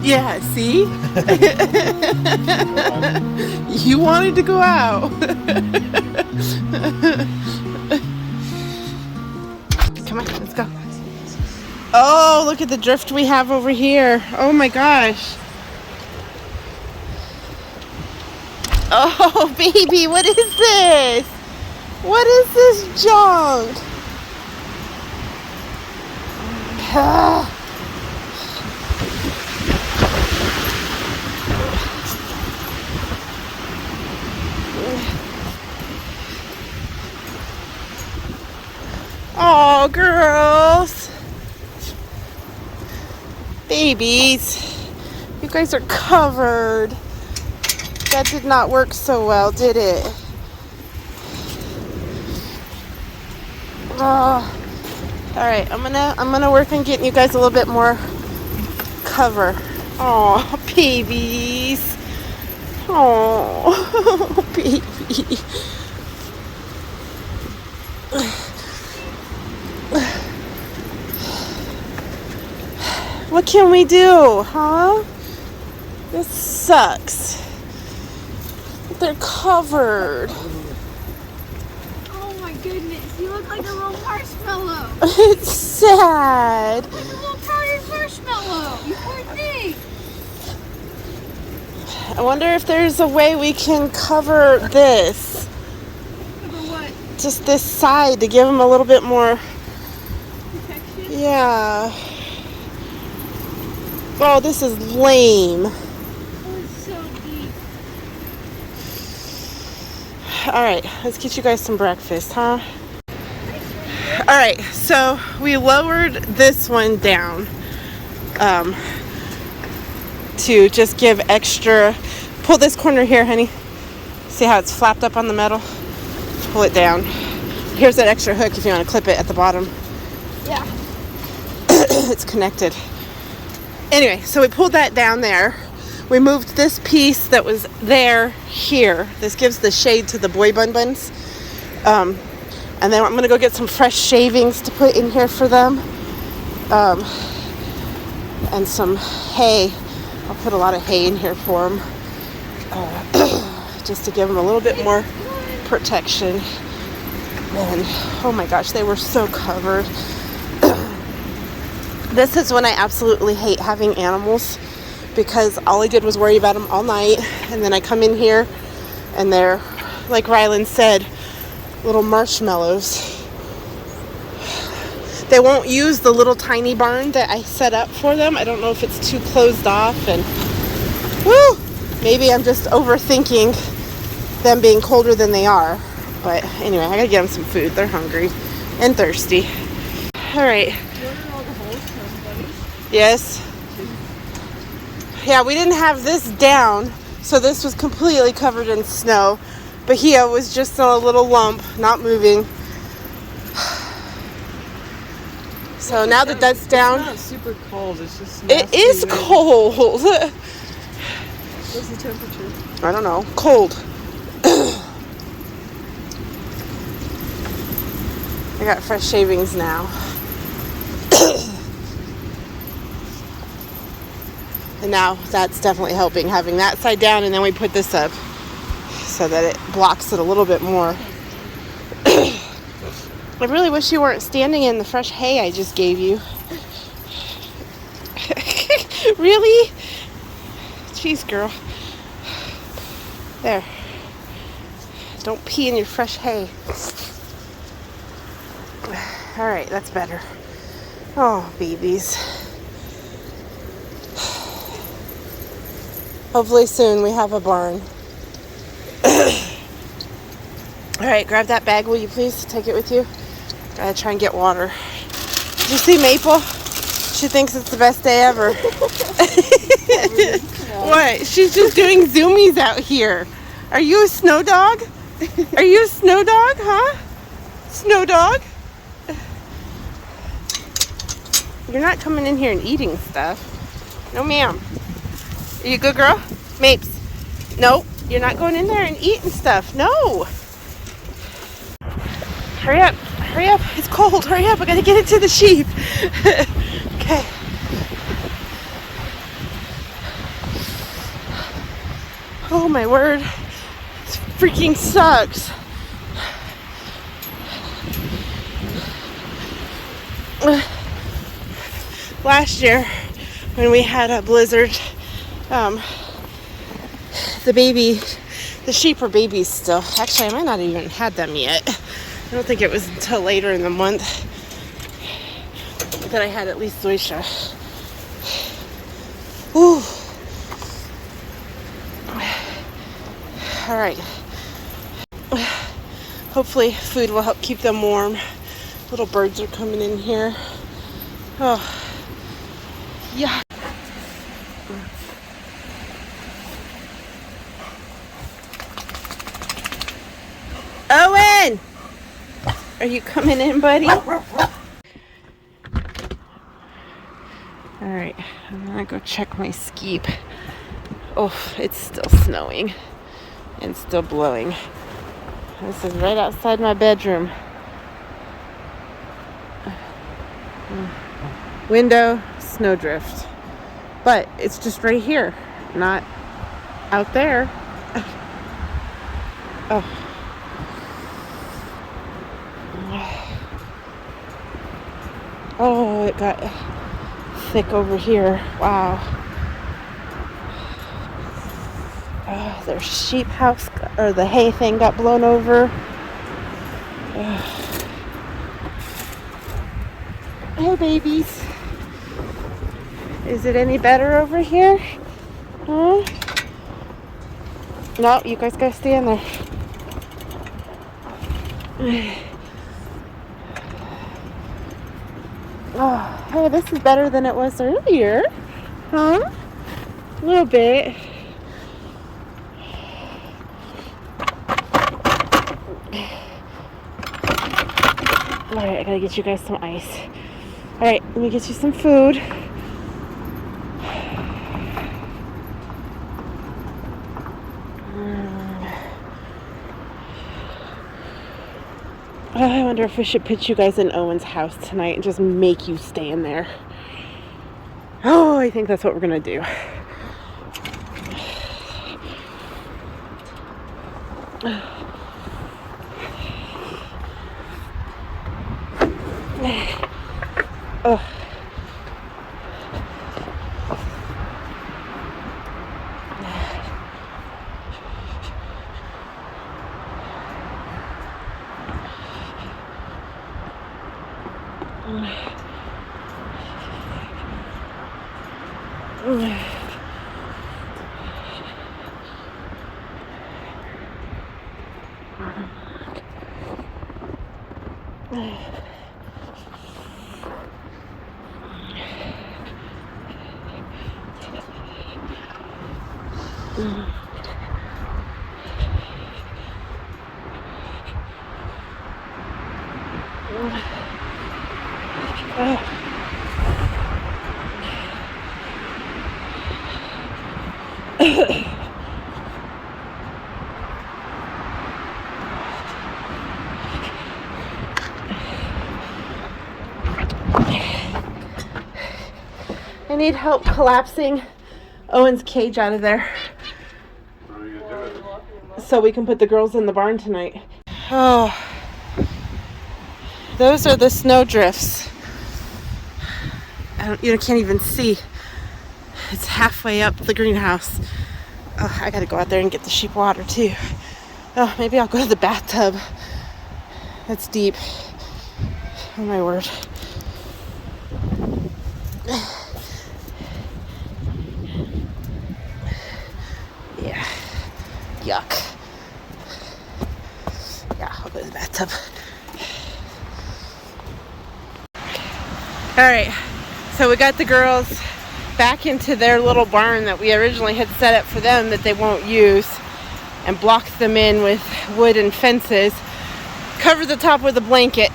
Yeah, see? You wanted to go out. Come on, let's go. Oh, look at the drift we have over here. Oh my gosh. Oh, baby, what is this? What is this junk? Oh, girls. Babies. You guys are covered. That did not work so well, did it? Oh. All right, I'm gonna work on getting you guys a little bit more cover. Oh, babies. Oh, baby. What can we do, huh? This sucks. They're covered. Oh my goodness, you look like a little marshmallow. It's sad. You look like a little powdered marshmallow. You poor thing. I wonder if there's a way we can cover this. Cover what? Just this side to give them a little bit more. Protection? Yeah. Oh, this is lame. Oh, it's so deep. All right, let's get you guys some breakfast, huh? All right, so we lowered this one down to just give extra. Pull this corner here, honey. See how it's flapped up on the metal? Pull it down. Here's that extra hook if you want to clip it at the bottom. Yeah. It's connected. Anyway, so we pulled that down there. We moved this piece that was there here. This gives the shade to the boy bun-buns. And then I'm going to go get some fresh shavings to put in here for them. And some hay. I'll put a lot of hay in here for them. Just to give them a little bit more protection. And oh my gosh, they were so covered. This is when I absolutely hate having animals, because all I did was worry about them all night, and then I come in here and they're, like Rylan said, little marshmallows. They won't use the little tiny barn that I set up for them. I don't know if it's too closed off, and maybe I'm just overthinking them being colder than they are. But anyway, I gotta get them some food. They're hungry and thirsty. All right. Yes. Yeah, we didn't have this down, so this was completely covered in snow. Bahia was just a little lump, not moving. So now that that's down, it's not super cold. It's just nasty. It is cold. What's the temperature? I don't know. Cold. I got fresh shavings now. And now that's definitely helping, having that side down, and then we put this up so that it blocks it a little bit more. I really wish you weren't standing in the fresh hay I just gave you. Really? Jeez, girl. There. Don't pee in your fresh hay. All right, that's better. Oh, babies. Hopefully soon we have a barn. All right, grab that bag, will you please? Take it with you. Gotta try and get water. Did you see Maple? She thinks it's the best day ever. What? She's just doing zoomies out here. Are you a snow dog? Are you a snow dog, huh? Snow dog? You're not coming in here and eating stuff. No, ma'am. Are you a good girl? Mapes. Nope. You're not going in there and eating stuff. No. Hurry up. Hurry up. It's cold. Hurry up. I gotta get it to the sheep. Okay. Oh my word. This freaking sucks. Last year when we had a blizzard, the sheep were babies still. Actually, I might not even had them yet. I don't think it was until later in the month that I had at least Zoisha. Ooh. All right. Hopefully food will help keep them warm. Little birds are coming in here. Oh, yeah. Owen! Are you coming in, buddy? Alright, I'm gonna go check my skeep. Oh, it's still snowing and still blowing. This is right outside my bedroom. Window, snowdrift. But it's just right here, not out there. Oh. Oh, it got thick over here. Wow. Their sheep house, or the hay thing, got blown over. Hey, babies. Is it any better over here? Huh? No, you guys gotta stay in there. Oh, hey, this is better than it was earlier. Huh? A little bit. Alright, I gotta get you guys some ice. Alright, let me get you some food. I wonder if we should put you guys in Owen's house tonight and just make you stay in there. Oh, I think that's what we're gonna do. Oh. I need help collapsing Owen's cage out of there so we can put the girls in the barn tonight. Oh, those are the snow drifts. You can't even see. It's halfway up the greenhouse. Oh, I gotta go out there and get the sheep water too. Oh, maybe I'll go to the bathtub. That's deep. Oh my word. Yeah. Yuck. Yeah, I'll go to the bathtub. Alright, so we got the girls back into their little barn that we originally had set up for them that they won't use, and blocked them in with wood and fences, covered the top with a blanket,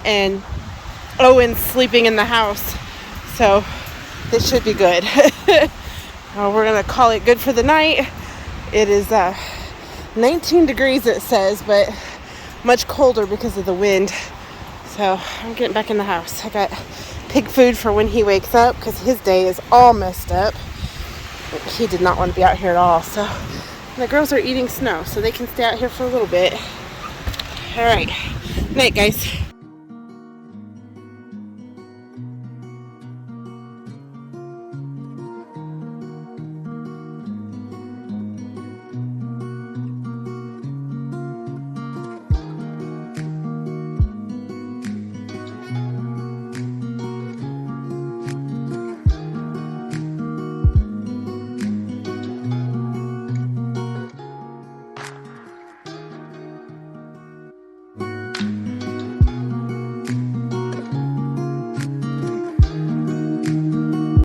and Owen's sleeping in the house, so this should be good. We're gonna call it good for the night. It is 19 degrees it says, but much colder because of the wind. So I'm getting back in the house. I got pig food for when he wakes up because his day is all messed up. he did not want to be out here at all. So the girls are eating snow, so they can stay out here for a little bit. All right, night, guys.